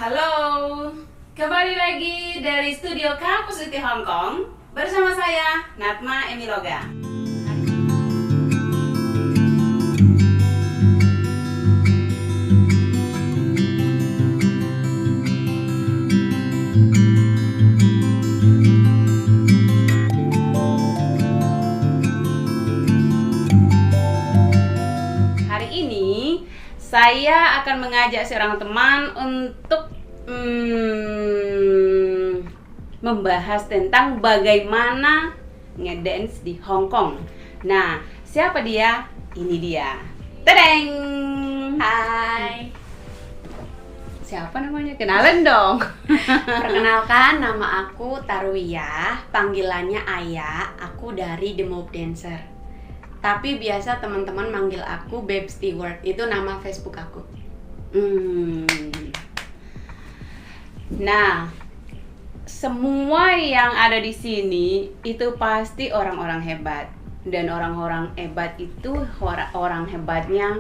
Halo, kembali lagi dari studio Kampus UT Hong Kong bersama saya Natma Emiloga. Hari ini saya akan mengajak seorang teman untuk membahas tentang bagaimana ngedance di Hong Kong. Nah, siapa dia? Ini dia. Tadeng! Hai, Siapa namanya? Kenalan dong. perkenalkan nama aku Tarwiyah, panggilannya Ayah, aku dari The Mob Dancer. Tapi biasa teman-teman manggil aku Babe Stewart, itu nama Facebook aku. Nah, semua yang ada di sini itu pasti orang-orang hebat. Dan orang-orang hebat itu orang hebatnya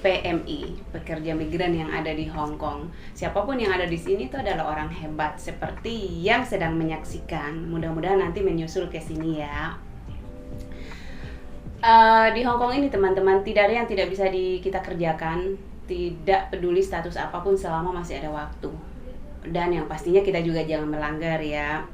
PMI, pekerja migran yang ada di Hong Kong. Siapapun yang ada di sini itu adalah orang hebat seperti yang sedang menyaksikan. Mudah-mudahan nanti menyusul ke sini ya. Di Hong Kong ini teman-teman tidak ada yang tidak bisa kita kerjakan, tidak peduli status apapun selama masih ada waktu. Dan yang pastinya kita juga jangan melanggar ya.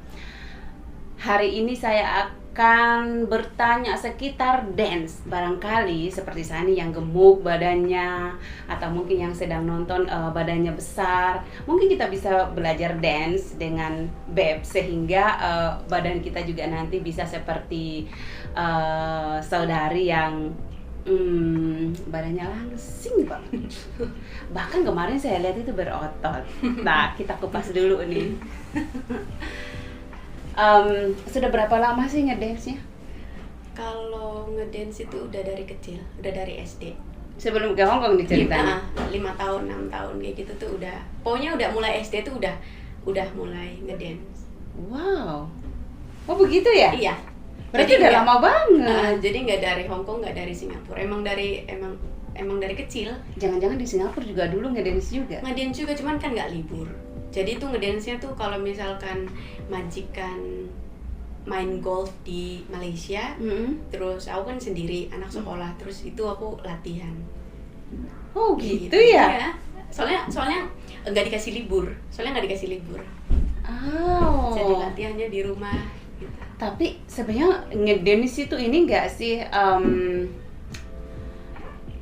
Hari ini saya akan bertanya sekitar dance. Barangkali seperti saya nih yang gemuk badannya, atau mungkin yang sedang nonton badannya besar, mungkin kita bisa belajar dance dengan Beb sehingga badan kita juga nanti bisa seperti saudari yang badannya langsing banget. Bahkan kemarin saya lihat itu berotot. Nah, kita kupas dulu nih. Sudah berapa lama sih ngedance-nya? Kalau ngedance itu udah dari kecil, udah dari SD. Sebelum ke Hong Kong diceritanya. 5 tahun, 6 tahun kayak gitu tuh udah. Pokoknya udah mulai SD tuh udah mulai ngedance. Wow. Oh begitu ya? Iya. Berarti udah lama banget. Jadi nggak dari Hong Kong, nggak dari Singapura. Emang dari kecil. Jangan-jangan di Singapura juga dulu ngedance juga? Ngedance juga, cuman kan nggak libur. Jadi tuh ngedance-nya tuh kalau misalkan majikan main golf di Malaysia, terus aku kan sendiri anak sekolah, terus itu aku latihan. Oh gitu Iya. ya? Soalnya nggak dikasih libur. Oh. Jadi latihannya di rumah. Gitu. Tapi sebenarnya ngedance itu ini nggak sih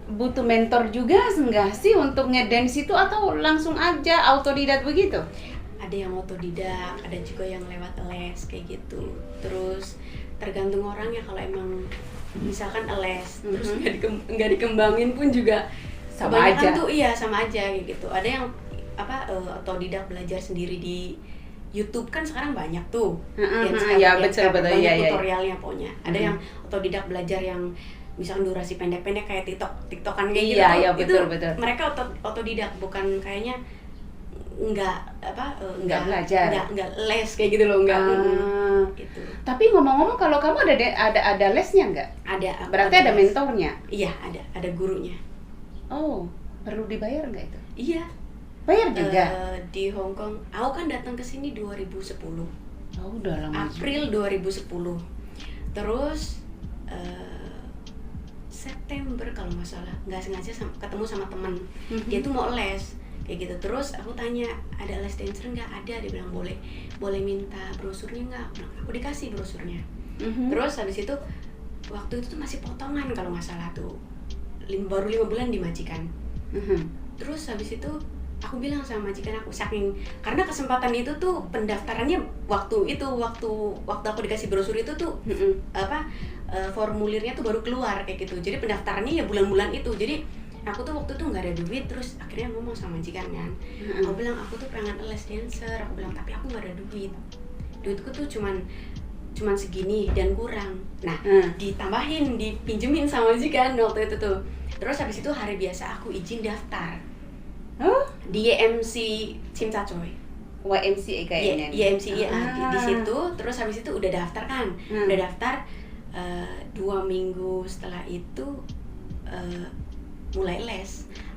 butuh mentor juga nggak sih untuk ngedance itu, atau langsung aja autodidak begitu? Ada yang otodidak, ada juga yang lewat les kayak gitu. Terus tergantung orangnya, kalau emang misalkan les terus nggak dikembangin pun juga Sama kebanyakan aja. tuh iya sama aja kayak gitu. Ada yang otodidak belajar sendiri di YouTube, kan sekarang banyak tuh. Ya, betul, banyak iya. tutorialnya pokoknya. Ada yang otodidak belajar yang misalkan durasi pendek-pendek kayak TikTokan kayak gitu. Iya, betul. Mereka otodidak, bukan kayaknya nggak belajar. nggak les kayak gitu loh, nggak gitu. Tapi ngomong-ngomong, kalau kamu ada lesnya nggak? Ada. Berarti ada les. mentornya? Iya, ada gurunya. Oh, perlu dibayar nggak itu? Iya. Bayar juga? Di Hong Kong, aku kan datang ke sini 2010. Oh, udah lama. April 2010. Terus September kalau nggak salah, nggak sengaja ketemu sama teman. Dia tuh mau les kayak gitu. Terus aku tanya, ada les dancer nggak? Ada. Dia bilang boleh minta brosurnya nggak? Aku dikasih brosurnya. Terus habis itu waktu itu tuh masih potongan kalau nggak salah tuh, baru 5 bulan di majikan. Terus habis itu aku bilang sama majikan aku, karena kesempatan itu tuh pendaftarannya waktu aku dikasih brosur itu tuh formulirnya tuh baru keluar kayak gitu. Jadi pendaftarannya ya bulan-bulan itu. Jadi aku tuh waktu tuh nggak ada duit. Terus akhirnya ngomong sama majikan kan, aku bilang aku tuh pengen les dancer, aku bilang tapi aku nggak ada duitku tuh cuman segini dan kurang. Nah, dipinjemin sama majikan waktu itu tuh. Terus habis itu hari biasa aku izin daftar di YMC Tsim Tsa Tsui. YMCA kayaknya. YMCA di situ. Terus habis itu udah daftar kan, udah daftar. 2 minggu setelah itu mulai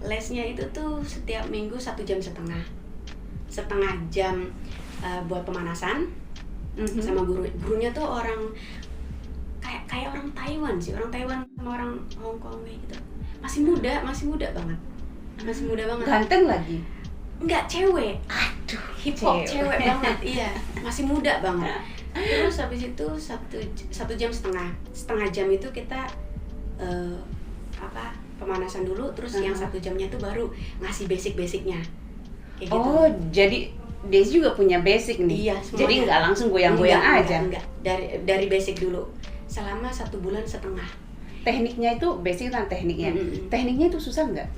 lesnya itu tuh setiap minggu 1,5 jam. setengah jam buat pemanasan. Sama gurunya tuh orang kayak orang Taiwan sih, orang Taiwan sama orang Hong Kong kayak gitu. Masih muda banget. Ganteng lagi. Enggak, cewek. Aduh, Hip hop cewek banget. Iya, masih muda banget. Terus habis itu satu jam setengah jam itu kita pemanasan dulu, terus yang 1 jamnya tuh baru ngasih basicnya kayak gitu. Oh, jadi Desi juga punya basic nih. Iya, semuanya. Jadi nggak langsung goyang-goyang aja. Enggak. Dari basic dulu selama 1 bulan setengah. Tekniknya itu basic kan tekniknya. Tekniknya itu susah nggak?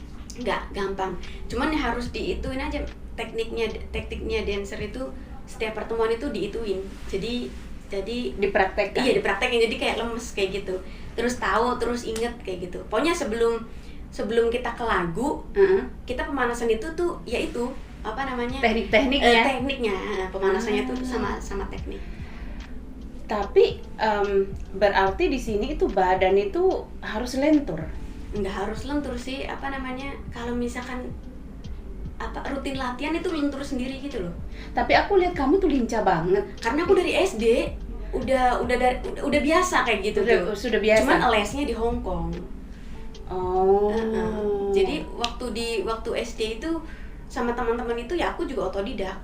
Enggak, gampang. Cuman harus diituin aja tekniknya dancer itu setiap pertemuan itu diituin. Jadi dipraktekkan. Iya, dipraktekin. Jadi kayak lemes kayak gitu. Terus tahu, terus inget kayak gitu. Pokoknya sebelum kita ke lagu, kita pemanasan itu tuh yaitu tekniknya pemanasannya tuh sama teknik. Tapi berarti di sini itu badan itu harus lentur. Nggak harus lentur sih, kalau misalkan rutin latihan itu lentur sendiri gitu loh. Tapi aku lihat kamu tuh lincah banget. Karena aku dari SD udah biasa kayak gitu. Sudah biasa. Cuman lesnya di Hong Kong. Oh. Jadi waktu SD itu sama teman-teman itu ya aku juga otodidak.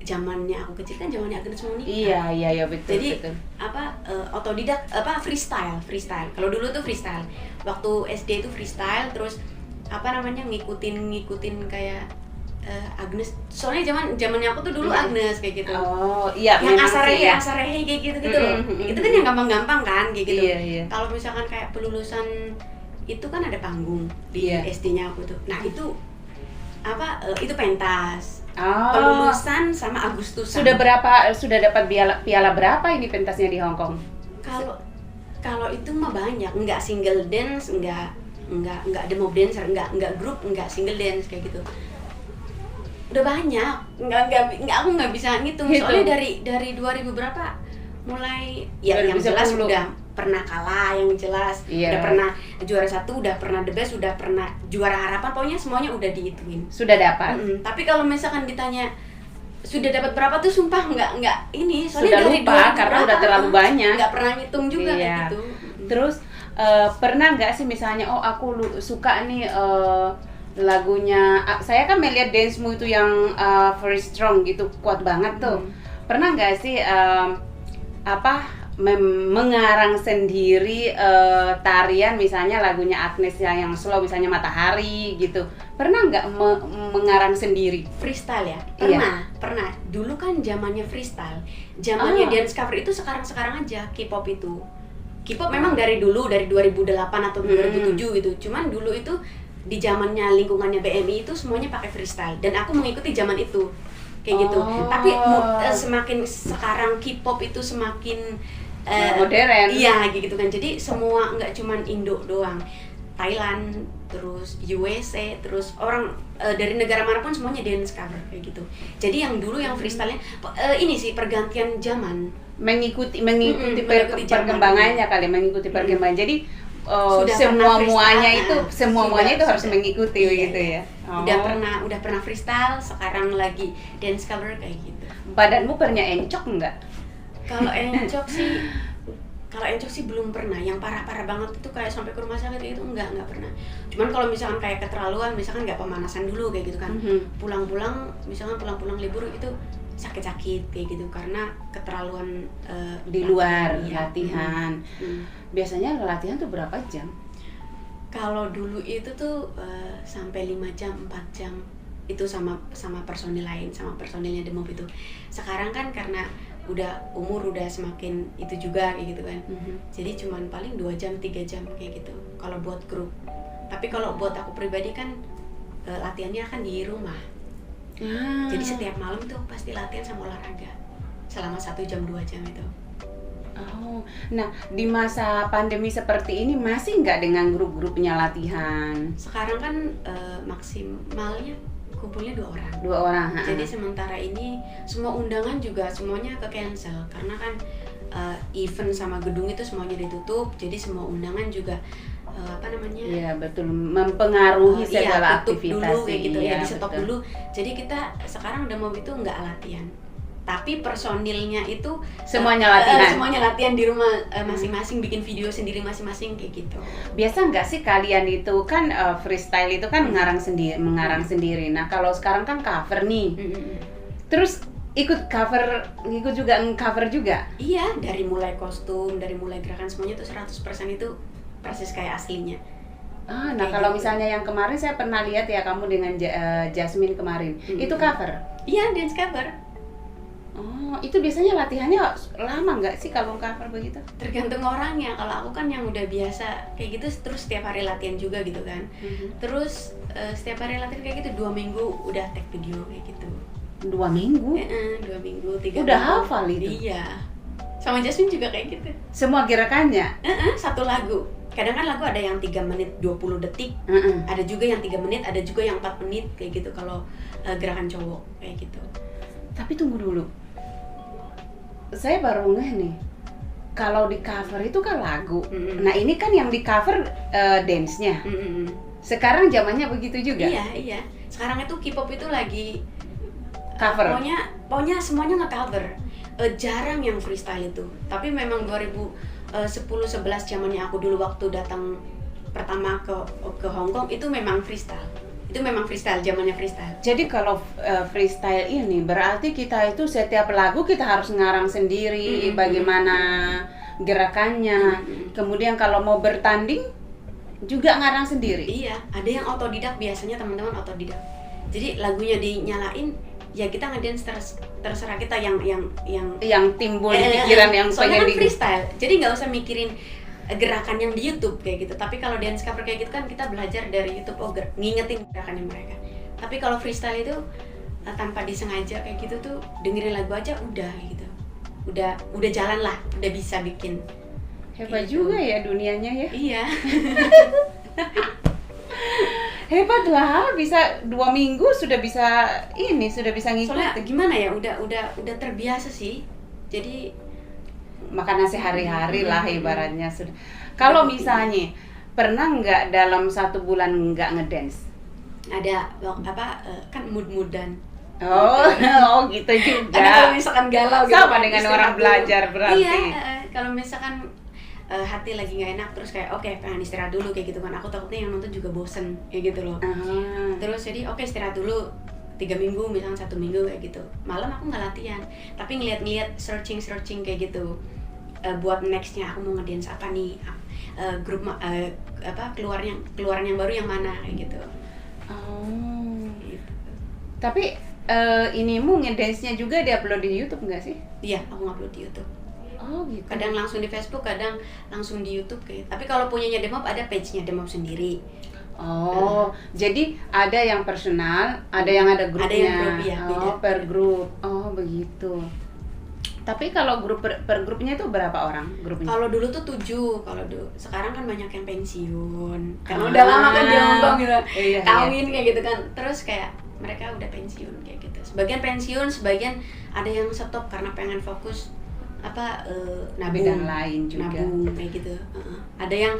Zamannya aku kecil kan zamannya Agnes Monica. Iya betul. Jadi betul. Otodidak freestyle. Kalau dulu tuh freestyle. Waktu SD itu freestyle, terus ngikutin kayak Agnes. Soalnya zamannya aku tuh dulu Agnes kayak gitu. Oh, iya. Yang asarehe kayak gitu loh. Itu kan yang gampang-gampang kan kayak gitu. Iya. Kalau misalkan kayak pelulusan itu kan ada panggung di SD-nya aku tuh. Nah, itu itu pentas. Pelulusan sama Agustusan. Sudah dapat piala berapa ini pentasnya di Hong Kong? Kalau itu mah banyak, enggak single dance, enggak demo dancer, enggak grup, enggak single dance kayak gitu. Udah banyak. Aku enggak bisa ngitung. Soalnya dari 2000 berapa mulai ya yang jelas udah pernah kalah, yang jelas udah pernah juara 1, udah pernah the best, udah pernah juara harapan, pokoknya semuanya udah dihitungin. Sudah dapat. Tapi kalau misalkan ditanya sudah dapat berapa tuh sumpah nggak ini, sudah soalnya dari lupa karena udah terlalu banyak. Nggak pernah ngitung juga kayak gitu. Terus pernah nggak sih misalnya aku suka nih lagunya, saya kan melihat dance-mu itu yang very strong gitu, kuat banget tuh. Pernah nggak sih mengarang sendiri tarian misalnya lagunya Agnes yang slow misalnya Matahari gitu, pernah nggak mengarang sendiri? Freestyle ya? Pernah. Dulu kan zamannya freestyle, zamannya dance cover itu sekarang aja K-pop itu. K-pop memang dari dulu, dari 2008 atau 2007 gitu. Cuman dulu itu di zamannya lingkungannya BMI itu semuanya pakai freestyle dan aku mengikuti zaman itu kayak gitu. Tapi semakin sekarang K-pop itu semakin modern. Iya gitu kan. Jadi semua nggak cuman Indo doang. Thailand, terus USA, terus orang dari negara manapun semuanya dance cover kayak gitu. Jadi yang dulu yang freestyle-nya ini sih pergantian zaman. Mengikuti perkembangannya kali, mengikuti perkembangan. Jadi semua muanya itu harus mengikuti gitu ya. Udah pernah freestyle, sekarang lagi dance cover kayak gitu. Badanmu pernah encok enggak? Kalau encok sih belum pernah. Yang parah-parah banget itu kayak sampai ke rumah sakit itu enggak pernah. Cuman kalau misalkan kayak keterlaluan, misalkan nggak pemanasan dulu kayak gitu kan. Pulang-pulang libur itu sakit-sakit kayak gitu karena keterlaluan di luar latihan. Biasanya latihan tuh berapa jam? Kalau dulu itu tuh sampai 5 jam, 4 jam itu sama personil lain, sama personilnya The Mob itu. Sekarang kan karena umur udah semakin itu juga kayak gitu kan. Jadi cuman paling 2 jam, 3 jam kayak gitu kalau buat grup. Tapi kalau buat aku pribadi kan latihannya kan di rumah. Jadi setiap malam tuh pasti latihan sama olahraga selama 1 jam 2 jam itu. Nah di masa pandemi seperti ini masih nggak dengan grup-grupnya latihan? Sekarang kan maksimalnya kumpulnya 2 orang. 2 orang. Jadi sementara ini semua undangan juga semuanya ke cancel karena kan event sama gedung itu semuanya ditutup. Jadi semua undangan juga apa namanya? Iya betul, mempengaruhi segala tutup aktivitas dulu kayak gitu ya, di stop betul. dulu. Jadi kita sekarang Demop itu nggak latihan, tapi personilnya itu Semuanya latihan. semuanya latihan di rumah masing-masing, bikin video sendiri masing-masing kayak gitu. Biasa nggak sih kalian itu kan freestyle itu kan mengarang sendiri. Nah kalau sekarang kan cover nih, terus ikut juga cover juga. Iya, dari mulai kostum, dari mulai gerakan semuanya tuh 100% itu persis kayak aslinya. Nah Kayak kalau gitu. misalnya yang kemarin saya pernah lihat ya kamu dengan Jasmine kemarin, itu cover. Iya, dance cover. Oh, itu biasanya latihannya lama nggak sih kalau cover begitu? Tergantung orangnya. Kalau aku kan yang udah biasa kayak gitu, terus setiap hari latihan juga gitu kan. Terus setiap hari latihan kayak gitu 2 minggu udah take video kayak gitu. 2 minggu? 2 minggu, 3 Udah minggu. hafal itu? Iya. Sama Jasmine juga kayak gitu. Semua gerakannya? Satu lagu. Kadang kan lagu ada yang 3 menit 20 detik, ada juga yang 3 menit, ada juga yang 4 menit kayak gitu kalau gerakan cowok kayak gitu. Tapi tunggu dulu, saya baru ngeh nih, kalau di cover itu kan lagu. Nah ini kan yang di cover dance-nya. Sekarang zamannya begitu juga? Iya. Sekarang itu K-pop itu lagi cover. Pokoknya semuanya nge-cover. Jarang yang freestyle itu. Tapi memang 2010-11 zamannya aku dulu waktu datang pertama ke Hong Kong itu memang freestyle. Itu memang freestyle, zamannya freestyle. Jadi kalau freestyle ini berarti kita itu setiap lagu kita harus ngarang sendiri bagaimana gerakannya. Kemudian kalau mau bertanding juga ngarang sendiri. Iya, ada yang otodidak, biasanya teman-teman otodidak. Jadi lagunya dinyalain, ya kita ngedance terserah kita yang timbul di pikiran yang soalnya pengen kan freestyle. Jadi nggak usah mikirin gerakan yang di YouTube kayak gitu. Tapi kalau dance cover kayak gitu kan kita belajar dari YouTube, ngingetin gerakannya mereka. Tapi kalau freestyle itu tanpa disengaja kayak gitu tuh, dengerin lagu aja udah gitu. Udah jalan lah, udah bisa bikin. Hebat gitu. juga ya dunianya ya. Iya. Hebat lah, bisa 2 minggu sudah bisa ngikutin. Soalnya gimana ya, udah terbiasa sih. Jadi makanan sehari-hari lah ibaratnya sudah. Kalau misalnya pernah nggak dalam 1 bulan nggak ngedance? ada kan mood-moodan. Oh gitu juga. Ada kalau misalkan galau gitu. Sama kan, dengan istirahat orang dulu. belajar berarti. Iya, kalau misalkan hati lagi nggak enak terus kayak oke, pengen istirahat dulu kayak gitu kan. Aku takutnya yang nonton juga bosen kayak gitu loh. Terus jadi oke, istirahat dulu 3 minggu, misalkan 1 minggu kayak gitu. Malam aku nggak latihan, tapi ngeliat searching kayak gitu. Buat nextnya aku mau ngedance apa nih, grup keluaran yang baru yang mana kayak gitu. Gitu. Tapi inimu ngedance-nya juga diupload di YouTube nggak sih? Iya, aku ngupload di YouTube. Oh gitu. Kadang langsung di Facebook, kadang langsung di YouTube kayak. Tapi kalau punyanya Demop ada page-nya Demop sendiri. Jadi ada yang personal, ada yang ada grupnya. Ada yang grup, ya, beda. Per grup. Oh begitu. Tapi kalau grup per grupnya itu berapa orang grupnya? Kalau dulu tuh 7, kalau dulu. Sekarang kan banyak yang pensiun. Karena udah lama kan di Hong Kong gitu. Iya, kawin kayak gitu kan. Terus kayak mereka udah pensiun kayak gitu. Sebagian pensiun, sebagian ada yang stop karena pengen fokus nabung. Bidang lain juga. Nabung kayak gitu. Ada yang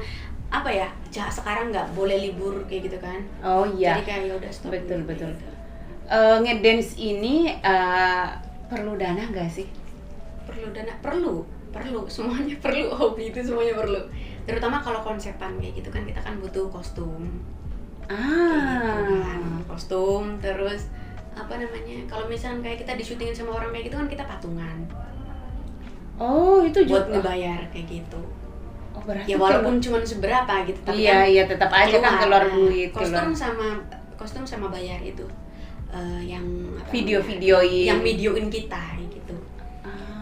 sekarang nggak boleh libur kayak gitu kan. Oh iya. Jadi kayak ya udah stop. Betul. Gitu. Ngedance ini perlu dana nggak sih? Perlu dana, perlu, semuanya perlu, hobi itu semuanya perlu. Terutama kalau konsepan kayak gitu kan, kita kan butuh kostum. Kayak gitu kan. Kostum, terus kalau misalnya kayak kita di-syutingin sama orang kayak gitu kan, kita patungan. Oh, itu juga buat ngebayar kayak gitu. Oh, berarti Ya walaupun cuma seberapa gitu, tapi iya, tetap aja kan keluar duit. Kostum sama bayar itu. Yang videoin yang videoin kita gitu.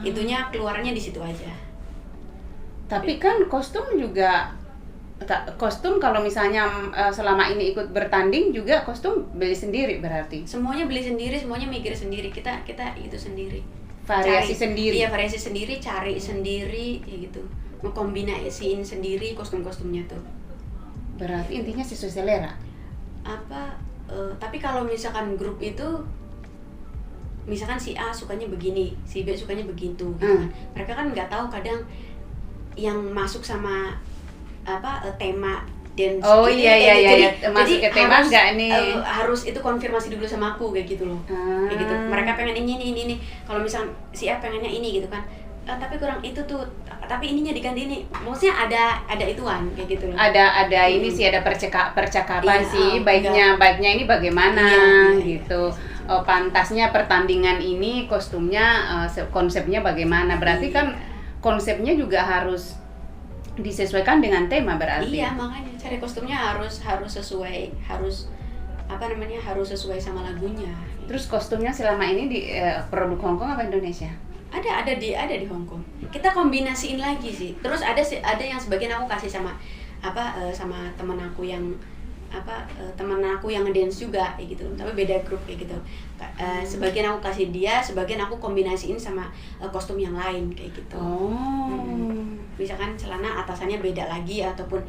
Itunya keluarnya di situ aja. Tapi kan kostum kalau misalnya selama ini ikut bertanding juga kostum beli sendiri berarti. Semuanya beli sendiri, semuanya mikir sendiri. Kita itu sendiri. Variasi sendiri. Iya, variasi sendiri, cari sendiri kayak gitu. Ngekombinasiin sendiri kostum-kostumnya tuh. Berarti intinya sesuai selera. Tapi kalau misalkan grup itu, misalkan si A sukanya begini, si B sukanya begitu gitu kan. Mereka kan nggak tahu kadang yang masuk sama tema dance Oh ini, iya iya iya, jadi masuk ke tema harus, enggak nih? harus itu konfirmasi dulu sama aku kayak gitu loh. Kayak gitu. Mereka pengen ini. Kalau misal si A pengennya ini gitu kan. Tapi kurang itu tuh, tapi ininya diganti ini. Maksudnya ada ituan kayak gitu loh. Ada ini sih, ada percakapan Iya, sih, baiknya ini bagaimana Iya, gitu. Pantasnya pertandingan ini kostumnya konsepnya bagaimana? Berarti kan konsepnya juga harus disesuaikan dengan tema berarti. Iya, makanya cari kostumnya harus sesuai, harus sesuai sama lagunya. Terus kostumnya selama ini di produk Hong Kong apa Indonesia? Ada di Hong Kong. Kita kombinasiin lagi sih. Terus ada yang sebagian aku kasih sama sama teman aku yang teman aku yang ngedance juga kayak gitu. Tapi beda grup kayak gitu. Sebagian aku kasih dia, sebagian aku kombinasiin sama kostum yang lain kayak gitu. Misalkan celana atasannya beda lagi, ataupun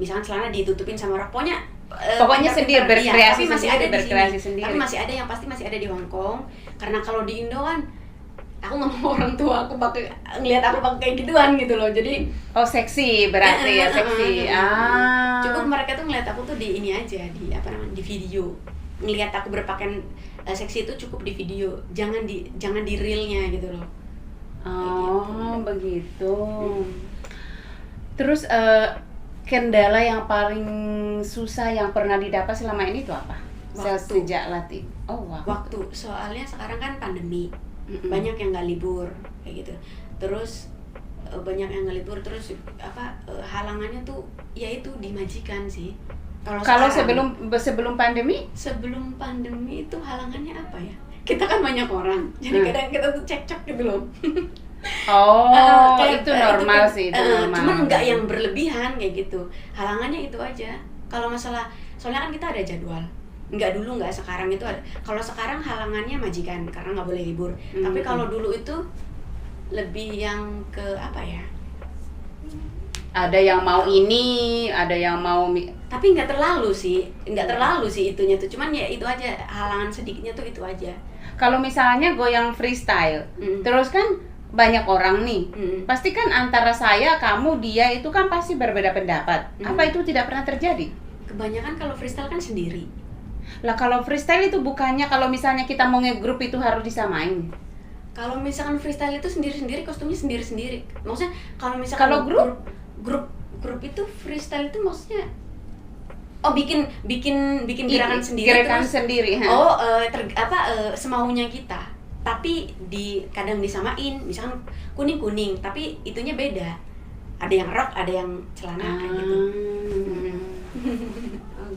misalkan celana ditutupin sama rok. Pokoknya sendiri berkreasi tapi masih sendiri, ada berkreasi di sini. sendiri. Tapi masih ada yang pasti masih ada di Hong Kong. Karena kalau di Indo kan aku nggak mau orang tua aku ngelihat aku pakai kayak gituan gitu loh. Jadi seksi berarti ya, seksi. Cukup mereka tuh ngelihat aku tuh di ini aja, di video. Ngelihat aku berpakaian seksi itu cukup di video. Jangan di realnya gitu loh. Gitu. Begitu. Terus kendala yang paling susah yang pernah didapat selama ini itu apa? Waktu. Sejak latih. Waktu. Soalnya sekarang kan pandemi. Banyak yang nggak libur kayak gitu. Terus banyak yang nggak libur, terus halangannya tuh yaitu di majikan sih. Kalau sebelum pandemi? Sebelum pandemi itu halangannya apa ya? Kita kan banyak orang, jadi kadang kita tuh cekcok gitu loh. Itu normal sih, itu normal. Cuman nggak yang berlebihan kayak gitu. Halangannya itu aja. Kalau masalah, soalnya kan kita ada jadwal. Nggak sekarang itu ada. Kalau sekarang halangannya majikan karena nggak boleh libur. Tapi kalau dulu itu lebih yang ke apa ya? Ada yang mau ini, ada yang mau. Tapi nggak terlalu sih itunya tuh. Cuman ya itu aja, halangan sedikitnya tuh itu aja. Kalau misalnya goyang freestyle, terus kan banyak orang nih, pasti kan antara saya, kamu, dia itu kan pasti berbeda pendapat. Apa itu tidak pernah terjadi? Kebanyakan kalau freestyle kan sendiri. Lah kalau freestyle itu bukannya kalau misalnya kita mau nge-grup itu harus disamain? Kalau misalkan freestyle itu sendiri-sendiri, kostumnya sendiri-sendiri. Maksudnya kalau misalkan grup itu freestyle itu maksudnya bikin gerakan sendiri. Gerakan sendiri. Semaunya kita. Tapi kadang disamain, misalkan kuning, tapi itunya beda. Ada yang rok, ada yang celana kayak gitu.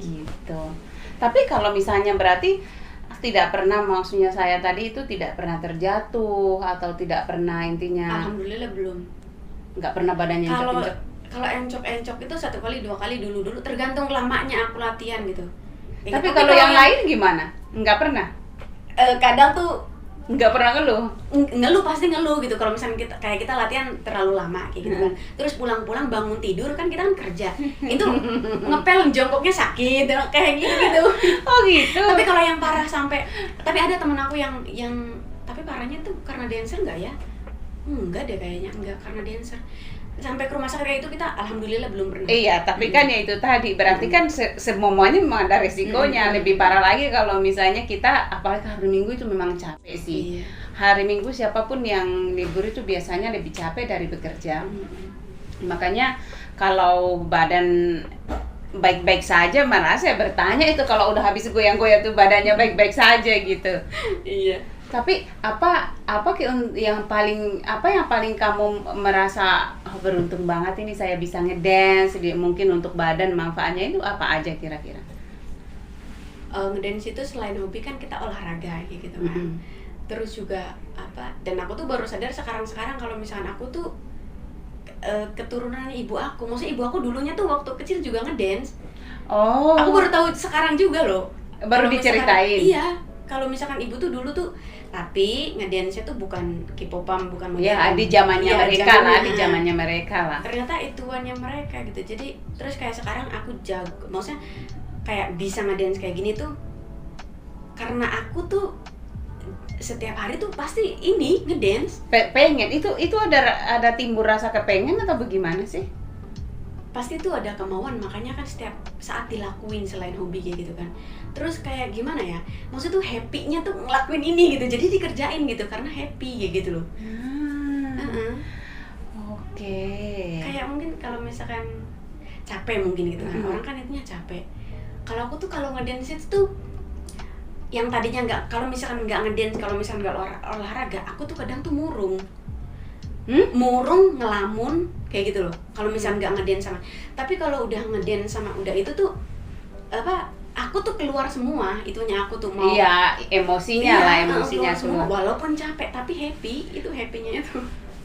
Gitu. Tapi kalau misalnya berarti tidak pernah, maksudnya saya tadi itu tidak pernah terjatuh atau tidak pernah intinya. Alhamdulillah belum. Nggak pernah badannya encok-encok. Kalau encok itu 1 kali 2 kali dulu tergantung lamanya aku latihan gitu. Tapi kalau yang lain gimana? Nggak pernah. Kadang tuh nggak pernah ngeluh pasti ngeluh gitu kalau misalnya kita latihan terlalu lama kayak gitu kan. Terus pulang bangun tidur kan kita kan kerja itu ngepel jongkoknya sakit kayak gitu. Gitu. Tapi kalau yang parah tapi ada temen aku yang tapi parahnya tuh karena dancer nggak ya? Enggak deh kayaknya, enggak karena dancer. Sampai ke rumah sakit kayak itu kita alhamdulillah belum pernah. Iya, tapi kan ya itu tadi berarti kan semuanya memang ada resikonya. Lebih parah lagi kalau misalnya kita apalagi hari Minggu itu memang capek sih. Iya. Hari Minggu siapapun yang libur itu biasanya lebih capek dari bekerja. Makanya kalau badan baik-baik saja, malah saya bertanya itu kalau udah habis goyang-goyang tuh badannya baik-baik saja gitu. Iya. Tapi apa yang paling kamu merasa beruntung banget ini saya bisa ngedance, mungkin untuk badan manfaatnya itu apa aja kira-kira? Ngedance itu selain hobi kan kita olahraga gitu kan. Terus juga dan aku tuh baru sadar sekarang kalau misalkan aku tuh keturunan ibu aku. Maksudnya ibu aku dulunya tuh waktu kecil juga ngedance. Aku baru tahu sekarang juga loh. Baru diceritain. Iya. Kalau misalkan ibu tuh dulu tuh, tapi ngedance-nya tuh bukan K-popan, bukan modern. Ya, di zamannya mereka lah. Ternyata ituannya mereka gitu. Jadi terus kayak sekarang aku jago, maksudnya kayak bisa ngedance kayak gini tuh karena aku tuh setiap hari tuh pasti ini ngedance. Pengen itu ada timbul rasa kepengen atau bagaimana sih? pasti tuh ada kemauan, makanya kan setiap saat dilakuin selain hobi kayak gitu kan. Terus kayak gimana ya, maksudnya tuh happy-nya tuh ngelakuin ini gitu, jadi dikerjain gitu karena happy kayak gitu loh. Oke. Kayak mungkin kalau misalkan capek mungkin gitu kan, orang kan intinya capek. Kalau aku tuh kalau ngedance itu tuh yang tadinya nggak, kalau misalkan nggak ngedance, kalau misalkan nggak olahraga, aku tuh kadang tuh murung. Murung, ngelamun kayak gitu loh kalau misalnya nggak ngedance sama. Tapi kalau udah ngedance sama udah itu tuh apa, aku tuh keluar semua itunya, aku tuh mau iya emosinya lah, emosinya semua. walaupun capek tapi happy, itu happy-nya itu.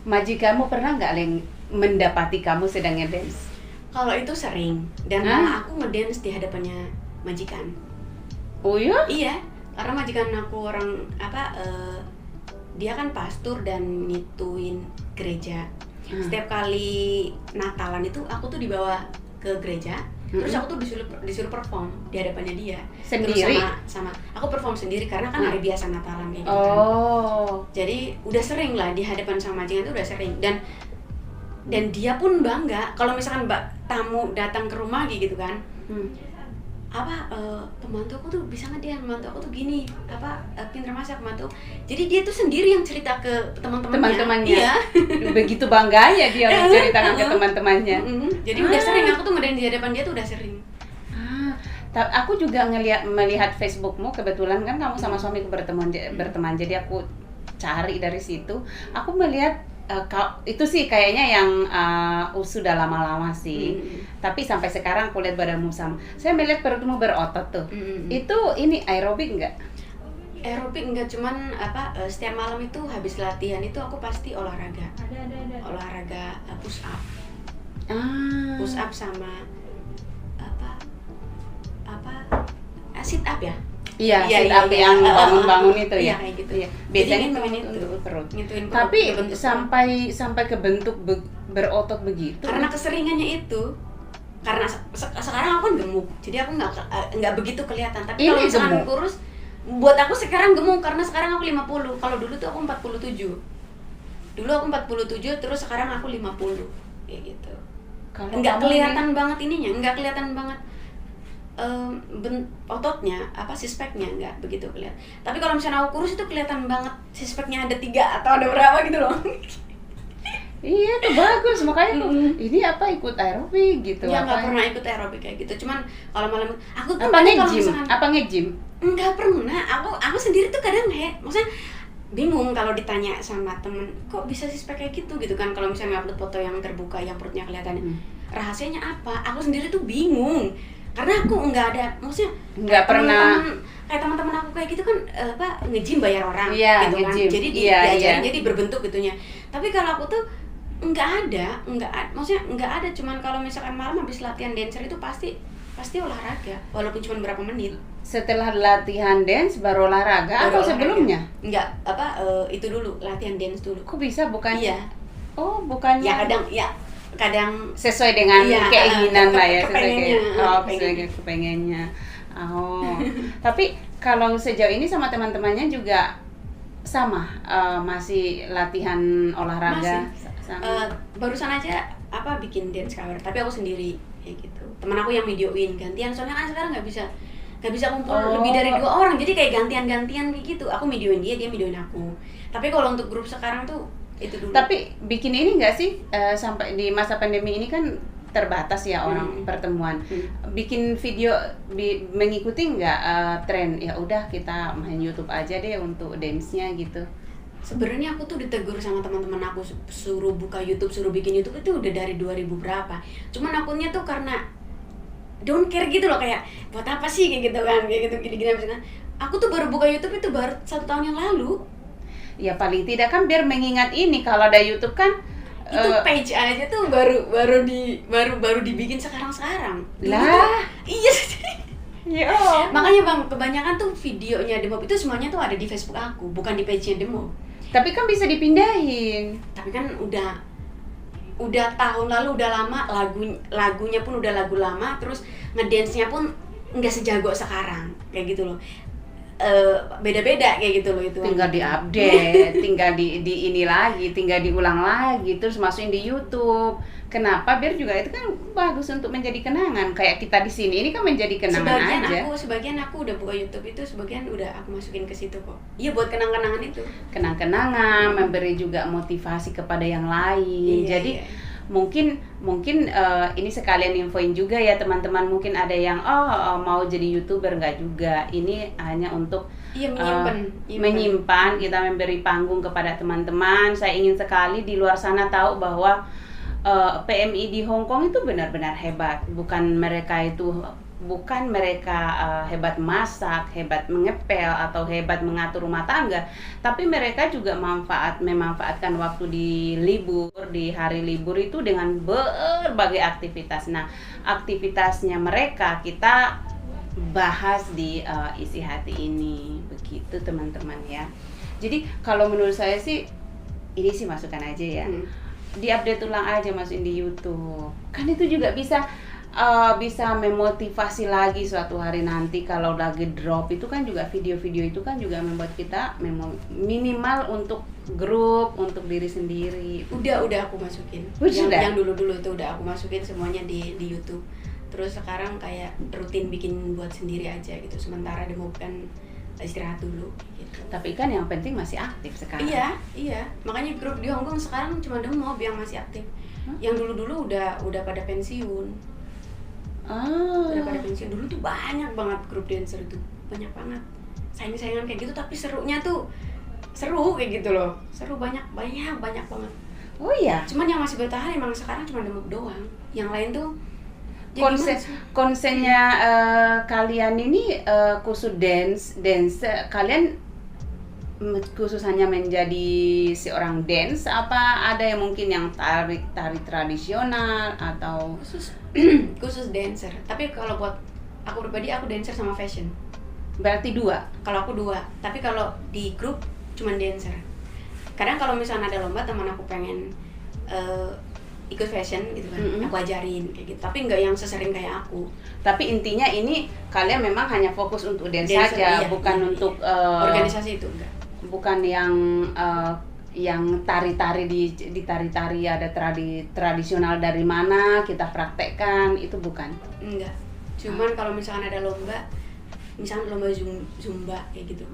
Majikanmu pernah nggak Leng mendapati kamu sedang ngedance? Kalau itu sering, dan malah aku ngedance di hadapannya majikan. Oh ya? Iya, karena majikan aku orang apa, dia kan pastor dan ngituin gereja. Setiap kali Natalan itu aku tuh dibawa ke gereja, terus aku tuh disuruh perform di hadapannya dia. Sendiri? Terus sama aku perform sendiri karena kan hari biasa Natalan kayak gitu kan. Jadi udah sering lah di hadapan sama majikan tuh udah sering, dan dia pun bangga kalau misalkan tamu datang ke rumah gitu kan. Pembantu aku tuh bisa ngedance, pembantu aku tuh gini, pinter masak pembantu. Jadi dia tuh sendiri yang cerita ke teman-temannya. Iya. Begitu bangganya dia menceritakan ke teman-temannya. Jadi udah sering, aku tuh ngedance di hadapan dia tuh udah sering. Aku juga melihat Facebookmu, kebetulan kan kamu sama suamiku berteman, jadi aku cari dari situ. Aku melihat itu sih kayaknya yang sudah lama-lama sih. Tapi sampai sekarang aku lihat badanmu sama. Saya melihat perutmu berotot tuh. Itu ini aerobik enggak? Aerobik enggak, cuman setiap malam itu habis latihan itu aku pasti olahraga. Olahraga push up. Push up sama sit up ya? Iya, sit up yang bangun-bangun itu ya. Iya, kayak gitu. Iya. Biasanya untuk perut. Ngituin perut. Tapi sampai ke bentuk berotot begitu. Karena keseringannya itu. Karena sekarang aku kan gemuk, jadi aku nggak begitu kelihatan. Tapi kalau misalkan kurus, buat aku sekarang gemuk karena sekarang aku 50. Kalau dulu tuh aku 47. Dulu aku 47, terus sekarang aku 50. Kayak gitu. Nggak kelihatan banget ininya, nggak kelihatan banget ototnya, six-packnya nggak begitu kelihatan. Tapi kalau misalnya aku kurus itu kelihatan banget six-packnya ada 3 atau ada berapa gitu loh. Iya tuh bagus, makanya tuh ini ikut aerobik gitu. Ya nggak pernah ikut aerobik kayak gitu, cuman kalau malam aku tuh nge-gym? Nggak pernah, aku sendiri tuh kadang maksudnya bingung kalau ditanya sama temen, kok bisa six-pack kayak gitu kan. Kalau misalnya upload foto yang terbuka yang perutnya kelihatan, rahasianya apa? Aku sendiri tuh bingung. Karena aku nggak ada, maksudnya nggak pernah kayak teman-teman aku kayak gitu kan nge-gym bayar orang gitu kan, jadi diajarin jadi berbentuk gitunya. Tapi kalau aku tuh nggak ada, maksudnya nggak ada. Cuman kalau misalkan malam habis latihan dancer itu pasti olahraga walaupun cuma berapa menit. Setelah latihan dance baru olahraga atau sebelumnya? Enggak, itu dulu latihan dance dulu. Kok bisa bukan? Iya. Oh bukannya? Kadang sesuai dengan keinginan lah ya, kepengennya. Kepengennya. Tapi kalau sejauh ini sama teman-temannya juga sama, masih latihan olahraga. Masih. Barusan aja bikin dance cover, tapi aku sendiri kayak gitu. Teman aku yang videoin gantian, soalnya kan sekarang nggak bisa kumpul lebih dari 2 orang, jadi kayak gantian kayak gitu. Aku videoin dia videoin aku. Tapi kalau untuk grup sekarang tuh itu dulu. Tapi bikin ini nggak sih, sampai di masa pandemi ini kan terbatas ya orang pertemuan. Bikin video mengikuti nggak tren? Ya udah kita main YouTube aja deh untuk dance-nya gitu. Sebenarnya aku tuh ditegur sama teman-teman aku, suruh buka YouTube, suruh bikin YouTube itu udah dari 2000 berapa. Cuman akunnya tuh karena don't care gitu loh, kayak buat apa sih kayak gitu kan, kayak gitu gini-gini misalnya. Aku tuh baru buka YouTube itu baru 1 tahun yang lalu. Ya paling tidak kan biar mengingat ini, kalau ada YouTube kan itu page aja tuh baru dibikin sekarang lah. Iya. Ya. Makanya Bang, kebanyakan tuh videonya Demop itu semuanya tuh ada di Facebook aku, bukan di page-nya Demop. Tapi kan bisa dipindahin. Tapi kan udah tahun lalu, udah lama, lagunya pun udah lagu lama, terus ngedance-nya pun nggak sejago sekarang kayak gitu loh. beda-beda kayak gitu loh itu. Tinggal diupdate, tinggal di ini lagi, tinggal diulang lagi, terus masukin di YouTube. Kenapa? Biar juga itu kan bagus untuk menjadi kenangan. Kayak kita di sini ini kan menjadi kenangan aja. Sebagian aku udah buka YouTube itu, sebagian udah aku masukin ke situ kok. Iya, buat kenang-kenangan itu. Kenang-kenangan, memberi juga motivasi kepada yang lain. Iya, Jadi iya. mungkin ini sekalian infoin juga ya teman-teman, mungkin ada yang mau jadi YouTuber, nggak juga. Ini hanya untuk Iya, menyimpan, kita memberi panggung kepada teman-teman. Saya ingin sekali di luar sana tahu bahwa PMI di Hong Kong itu benar-benar hebat. Bukan mereka hebat masak, hebat mengepel, atau hebat mengatur rumah tangga, tapi mereka juga memanfaatkan waktu di hari libur itu dengan berbagai aktivitas. Nah, aktivitasnya mereka kita bahas di isi hati ini, begitu teman-teman ya. Jadi kalau menurut saya sih ini sih masukan aja ya. Diupdate ulang aja, masukin di YouTube. Kan itu juga bisa memotivasi lagi suatu hari nanti kalau lagi drop itu kan juga video-video itu kan juga membuat kita minimal untuk grup, untuk diri sendiri. Udah aku masukin. Yang dulu itu udah aku masukin semuanya di YouTube. Terus sekarang kayak rutin bikin buat sendiri aja gitu. Sementara demo kan istirahat dulu gitu. Tapi kan yang penting masih aktif sekarang. Iya. Makanya grup di Hong Kong sekarang cuma Demob yang masih aktif. Yang dulu udah pada pensiun. Udah pada pensiun. Dulu tuh banyak banget grup dancer itu. Banyak banget. Saing-saingan kayak gitu, tapi serunya tuh seru kayak gitu loh. Seru banyak banget. Oh iya. Cuman yang masih bertahan emang sekarang cuma Demob doang. Yang lain tuh konsennya kalian ini khusus dance kalian khusus hanya menjadi seorang dance, apa ada yang mungkin yang tari tradisional atau khusus dancer. Tapi kalau buat aku pribadi, aku dancer sama fashion. Berarti dua? Kalau aku dua, tapi kalau di grup cuma dancer. Kadang kalau misalnya ada lomba, teman aku pengen ikut fashion gitu kan, aku ajarin kayak gitu. Tapi nggak yang sesering kayak aku. Tapi intinya ini kalian memang hanya fokus untuk dance saja, bukan untuk organisasi itu enggak. Bukan yang tari-tari di tari-tari ada tradisional dari mana kita praktekkan, itu bukan. Enggak. Cuman kalau misalkan ada lomba, misalkan lomba zumba kayak gitu.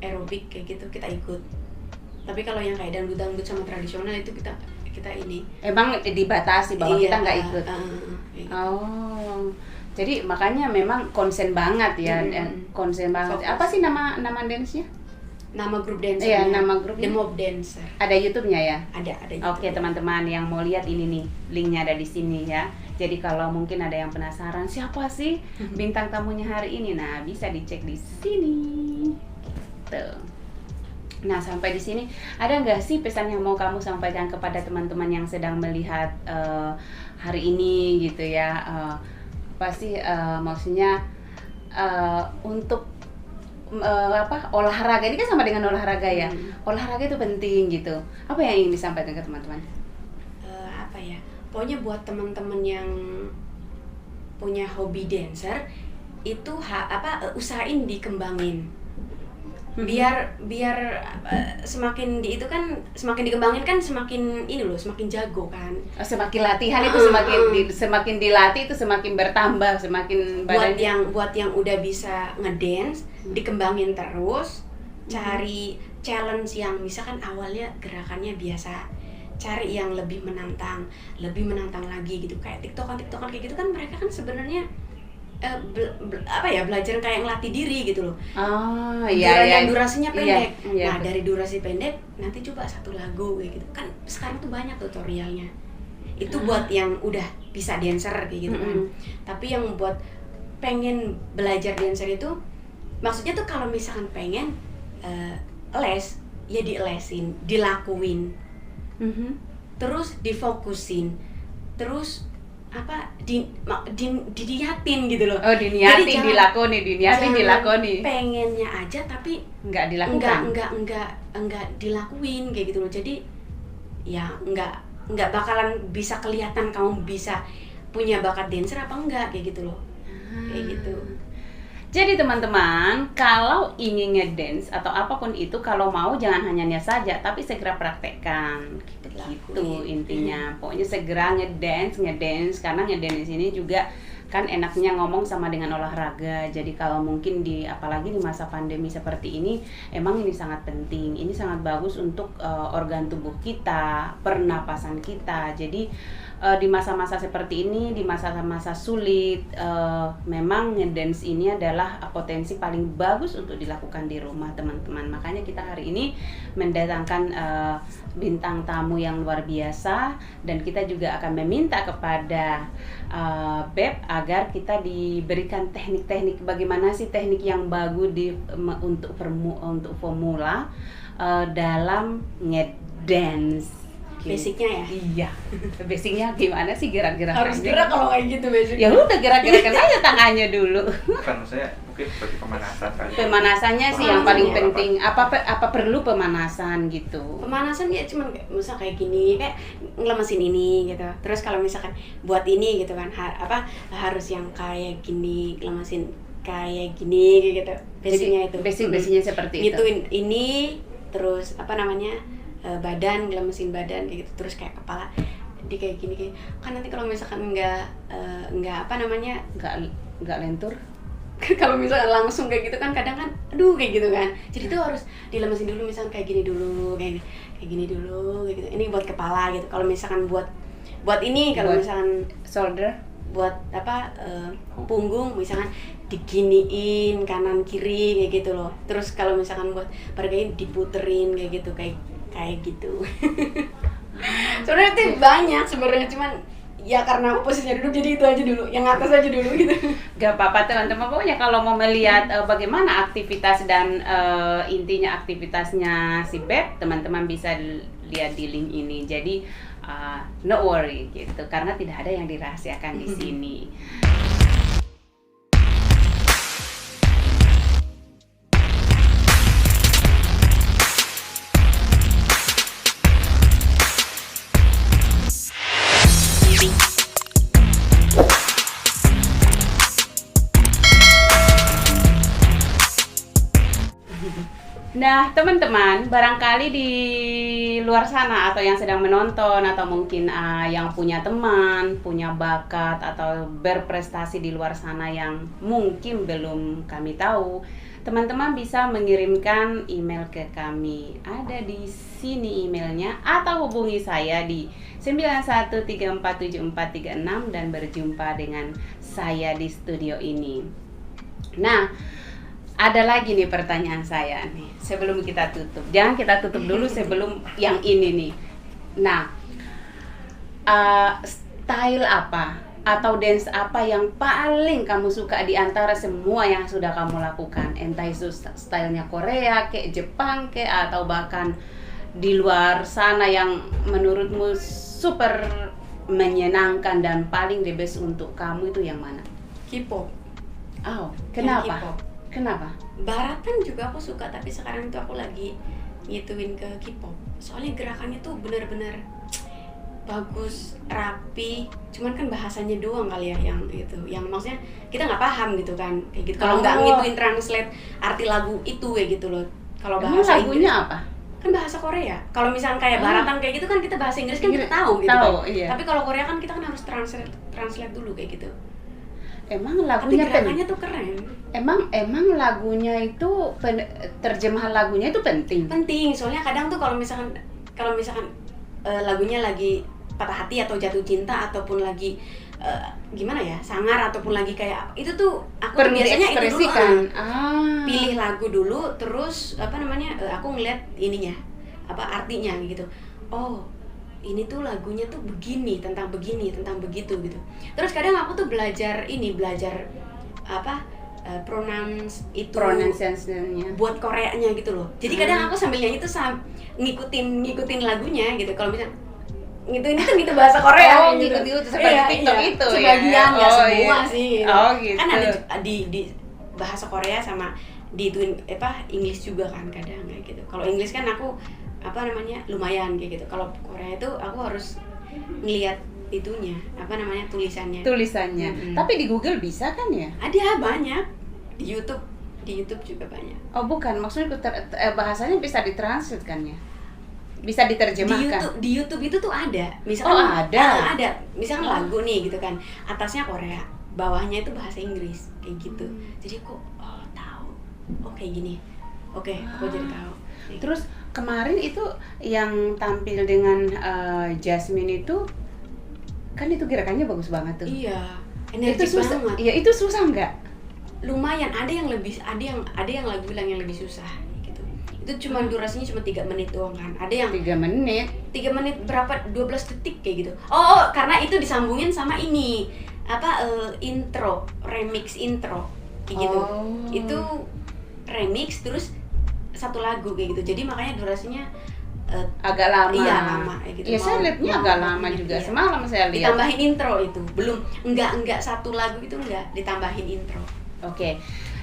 Aerobik kayak gitu kita ikut. Tapi kalau yang kayak dangdut sama tradisional itu kita ini emang dibatasi bahwa kita nggak ikut. Gitu. Oh, jadi makanya memang konsen banget ya, konsen banget. Fokus. Apa sih nama dance-nya? Nama grup dancer. Iya, nama grup Demob Dancer. Ada YouTube-nya ya? Ada YouTube. Oke, teman-teman yang mau lihat ini nih, linknya ada di sini ya. Jadi kalau mungkin ada yang penasaran siapa sih bintang tamunya hari ini, nah bisa dicek di sini. Gitu. Nah, sampai di sini ada nggak sih pesan yang mau kamu sampaikan kepada teman-teman yang sedang melihat hari ini gitu ya? Pasti maksudnya untuk olahraga ini kan sama dengan olahraga ya. Olahraga itu penting gitu. Apa yang ingin disampaikan ke teman-teman? Apa ya? Pokoknya buat teman-teman yang punya hobi dancer itu usahain dikembangin. biar semakin dikembangin kan semakin ini loh, semakin jago kan. Semakin latihan itu semakin dilatih itu semakin bertambah, semakin badannya. Buat yang udah bisa ngedance, dikembangin terus, cari challenge yang misalkan awalnya gerakannya biasa, cari yang lebih menantang lagi gitu. Kayak tiktokan kayak gitu kan, mereka kan sebenarnya belajar kayak ngelatih diri gitu loh. Yang durasinya pendek. Nah, dari durasi pendek nanti coba satu lagu kayak gitu. Kan sekarang tuh banyak tutorialnya. Itu buat yang udah bisa dancer kayak gitu kan. Tapi yang buat pengen belajar dancer itu, maksudnya tuh kalau misalkan pengen les, ya dilesin, dilakuin. Terus difokusin. Terus diniatin gitu loh. Diniatin, dilakoni. Pengennya aja tapi nggak dilakukan. Enggak dilakuin kayak gitu loh. Jadi ya enggak bakalan bisa kelihatan kamu bisa punya bakat dancer apa enggak kayak gitu loh. Kayak gitu. Jadi teman-teman, kalau ingin ngedance atau apapun itu, kalau mau jangan hanya niat saja, tapi segera praktekkan. Gitu intinya. Pokoknya segera ngedance karena ngedance ini juga kan enaknya ngomong sama dengan olahraga. Jadi kalau mungkin apalagi di masa pandemi seperti ini, emang ini sangat penting. Ini sangat bagus untuk organ tubuh kita, pernapasan kita. Jadi di masa-masa seperti ini, di masa-masa sulit, memang ngedance ini adalah potensi paling bagus untuk dilakukan di rumah, teman-teman. Makanya kita hari ini mendatangkan bintang tamu yang luar biasa, dan kita juga akan meminta kepada Beb agar kita diberikan teknik-teknik, bagaimana sih teknik yang bagus untuk pemula dalam ngedance. Basicnya ya? Iya. Basicnya gimana sih gerak-gerak? Harus gerak kalau kayak gitu basicnya. Ya udah gerak-gerakan aja tangannya dulu. Bukan, saya mungkin seperti pemanasan kali. Pemanasannya sih yang paling penting. Apa perlu pemanasan gitu? Pemanasan ya cuman misal kayak gini, kayak ngelemesin ini gitu. Terus kalau misalkan buat ini gitu kan, harus yang kayak gini, ngelemesin kayak gini gitu. Basicnya itu. Basicnya seperti itu. Gituin ini, terus badan, ngelemesin badan kayak gitu, terus kayak kepala di kayak gini kan nanti kalau misalkan nggak lentur. Kalau misalkan langsung kayak gitu kan kadang kan aduh kayak gitu kan, jadi tuh harus dilemesin dulu, misalkan kayak gini dulu, kayak gini dulu kayak gitu. Ini buat kepala gitu. Kalau misalkan buat ini, kalau misalkan shoulder, buat punggung misalkan diginiin kanan kiri kayak gitu loh. Terus kalau misalkan buat peragain diputerin kayak gitu, kayak gitu. Sebenarnya itu banyak sebenarnya, cuman ya karena posisinya duduk jadi itu aja dulu, yang atas aja dulu gitu. Gak apa-apa teman-teman, pokoknya kalau mau melihat bagaimana aktivitas dan intinya aktivitasnya si Beb, teman-teman bisa lihat di link ini. Jadi no worry gitu, karena tidak ada yang dirahasiakan di sini. Nah, teman-teman, barangkali di luar sana atau yang sedang menonton atau mungkin yang punya teman, punya bakat atau berprestasi di luar sana yang mungkin belum kami tahu, teman-teman bisa mengirimkan email ke kami. Ada di sini emailnya, atau hubungi saya di 91347436 dan berjumpa dengan saya di studio ini. Nah, ada lagi nih pertanyaan saya nih sebelum kita tutup. Jangan kita tutup dulu sebelum yang ini nih. Nah, style apa atau dance apa yang paling kamu suka di antara semua yang sudah kamu lakukan? Entah itu stylenya Korea, kayak Jepang, kayak atau bahkan di luar sana yang menurutmu super menyenangkan dan paling the best untuk kamu, itu yang mana? K-pop. Oh, kenapa? Kenapa? Baratan juga aku suka, tapi sekarang itu aku lagi ngituin ke K-pop. Soalnya gerakannya tuh benar-benar bagus, rapi. Cuman kan bahasanya doang kali ya yang itu, yang maksudnya kita nggak paham gitu kan, kayak gitu. Kalau nggak ngituin translate arti lagu itu kayak gitu loh. Kalau bahasa lagunya Inggris, apa? Kan bahasa Korea. Kalau misalnya kayak baratan kayak gitu kan kita bahasa Inggris kan kita tahu gitu kan. Iya. Tapi kalau Korea kan kita kan harus translate dulu kayak gitu. Emang lagunya gerakannya tuh keren. Emang lagunya itu terjemahan lagunya itu penting. Penting, soalnya kadang tuh kalau misalkan lagunya lagi patah hati atau jatuh cinta ataupun lagi gimana ya, sangar ataupun lagi kayak itu tuh aku biasanya itu dulu pilih lagu dulu, terus aku ngeliat ininya artinya gitu. Oh, ini tuh lagunya tuh begini, tentang begitu gitu. Terus kadang aku tuh belajar pronunciation-nya buat Koreanya gitu loh. Jadi kadang aku sambil nyanyi tuh ngikutin lagunya gitu. Kalau misal ini kan gitu bahasa Korea gitu seperti TikTok itu sebagian ya, semua sih gitu. Gitu. Kan ada di bahasa Korea sama di English juga kan kadang kayak gitu. Kalau English kan aku lumayan kayak gitu. Kalau Korea itu aku harus ngelihat tulisannya. Tapi di Google bisa kan ya? Ada banyak di YouTube juga banyak. Oh bukan, maksudnya bahasanya bisa ditranslate kan ya? Bisa diterjemahkan? Di YouTube itu tuh ada. Misalkan, ada. Misalkan lagu nih gitu kan, atasnya Korea, bawahnya itu bahasa Inggris kayak gitu. Jadi kok tahu. Kayak gini. Aku jadi tahu. Terus kemarin itu yang tampil dengan Jasmine itu kan itu gerakannya bagus banget tuh. Iya, energik banget. Iya, itu susah nggak? Lumayan, ada yang lagu bilang yang lebih susah gitu. Itu cuma durasinya cuma 3 menit doang kan. Ada yang 3 menit. 3 menit berapa? 12 detik kayak gitu. Karena itu disambungin sama ini. Remix intro kayak gitu. Itu remix terus satu lagu kayak gitu. Jadi makanya durasinya agak lama. Iya, lama kayak gitu. Iya, saya lihatnya agak lama juga. Iya. Semalam saya lihat. Ditambahin intro itu. Belum enggak satu lagu itu enggak ditambahin intro. Oke.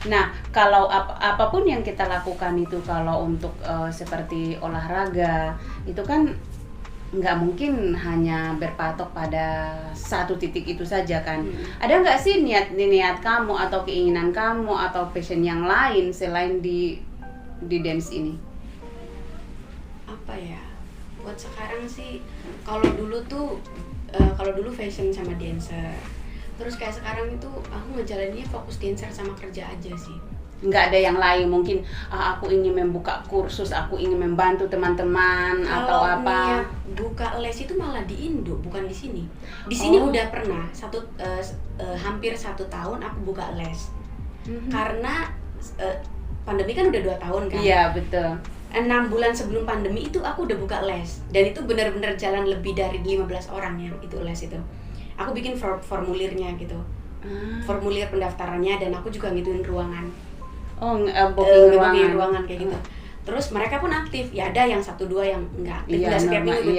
Nah, kalau apapun yang kita lakukan itu kalau untuk seperti olahraga, itu kan nggak mungkin hanya berpatok pada satu titik itu saja kan. Ada nggak sih niat kamu atau keinginan kamu atau passion yang lain selain di dance ini? Apa ya? Buat sekarang sih, kalau dulu fashion sama dancer. Terus kayak sekarang itu aku ngejalaninnya fokus dancer sama kerja aja sih. Nggak ada yang lain, mungkin aku ingin membuka kursus, aku ingin membantu teman-teman atau apa. Niat buka les itu malah di Indo, bukan di sini. Di sini udah pernah hampir 1 tahun aku buka les. Karena pandemi kan udah 2 tahun kan. Iya, betul. 6 bulan sebelum pandemi itu aku udah buka les, dan itu benar-benar jalan lebih dari 15 orang yang itu les itu. Aku bikin formulirnya gitu, formulir pendaftarannya, dan aku juga ngituin ruangan. Booking ruangan kayak gitu. Terus mereka pun aktif, ya ada yang 1-2 yang enggak aktif, udah setiap minggu,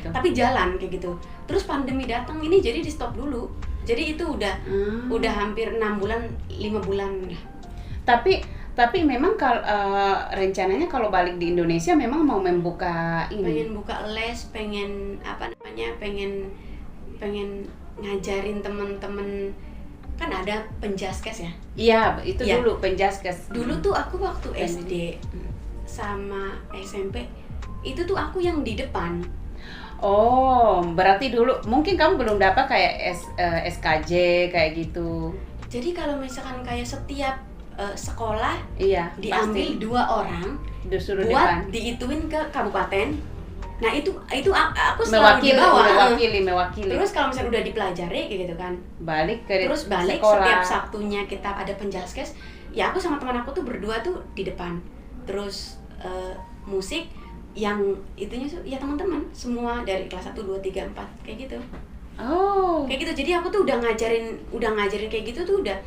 tapi jalan kayak gitu. Terus pandemi datang ini jadi di stop dulu. Jadi itu udah hampir 6 bulan, 5 bulan. Tapi memang rencananya kalau balik di Indonesia memang mau membuka ini. Pengen buka les, pengen ngajarin temen-temen, kan ada penjaskes ya? Iya, itu ya. Dulu penjaskes. Dulu tuh aku waktu SD sama SMP itu tuh aku yang di depan. Oh, berarti dulu mungkin kamu belum dapat kayak SKJ kayak gitu. Jadi kalau misalkan kayak setiap sekolah diambil pasti. 2 orang disuruh buat depan. Diituin ke kabupaten. Nah itu aku selalu mewakili. Terus kalau misalnya udah dipelajari kayak gitu kan, balik sekolah. Setiap Sabtunya kita ada penjaskes, ya aku sama teman aku tuh berdua tuh di depan. Terus musik yang itunya ya teman-teman semua dari kelas 1, 2, 3, 4 kayak gitu. Kayak gitu. Jadi aku tuh udah ngajarin kayak gitu tuh udah.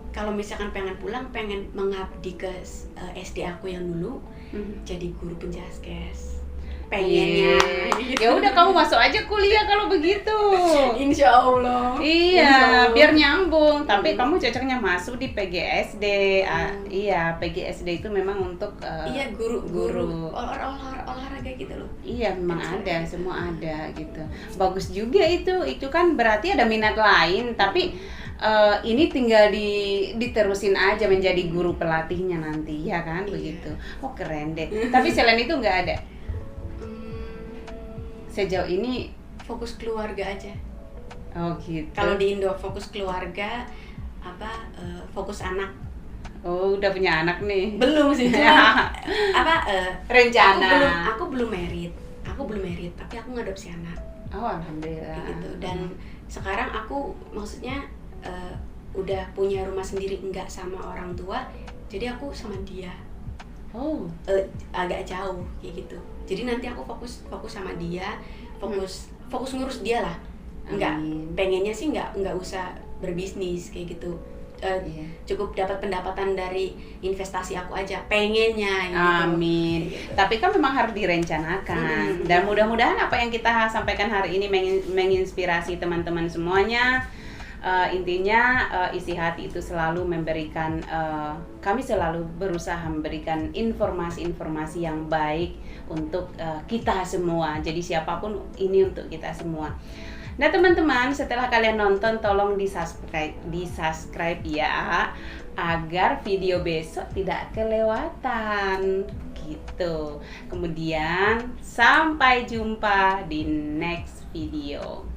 Kalau misalkan pengen pulang, pengen mengabdi ke SD aku yang dulu, jadi guru penjaskes. Pengennya. Ya udah kamu masuk aja kuliah kalau begitu. Insya Allah. Iya, biar nyambung. Tapi kamu cocoknya masuk di PGSD. Iya, PGSD itu memang untuk iya, guru olahraga gitu loh. Iya, memang ada, semua ada gitu. Bagus juga itu. Itu kan berarti ada minat lain, tapi ini tinggal diterusin aja menjadi guru pelatihnya nanti, ya kan? Begitu. Oh, keren deh. Tapi selain itu nggak ada? Sejauh ini fokus keluarga aja. Oh gitu. Kalau di Indo fokus keluarga, fokus anak. Oh, udah punya anak nih? Belum sih. Rencana. Aku belum married, tapi aku ngadopsi anak. Oh, alhamdulillah. Gitu. Dan sekarang aku maksudnya udah punya rumah sendiri, enggak sama orang tua, jadi aku sama dia. Agak jauh kayak gitu. Jadi nanti aku fokus sama dia, fokus ngurus dia lah. Enggak, pengennya sih enggak usah berbisnis kayak gitu. Cukup dapat pendapatan dari investasi aku aja, pengennya gitu. Amin. Gitu. Tapi kan memang harus direncanakan. Dan mudah-mudahan apa yang kita sampaikan hari ini menginspirasi teman-teman semuanya. Intinya isi hati itu selalu memberikan, kami selalu berusaha memberikan informasi-informasi yang baik untuk kita semua. Jadi siapapun ini untuk kita semua. Nah teman-teman, setelah kalian nonton tolong di subscribe ya, agar video besok tidak kelewatan gitu. Kemudian sampai jumpa di next video.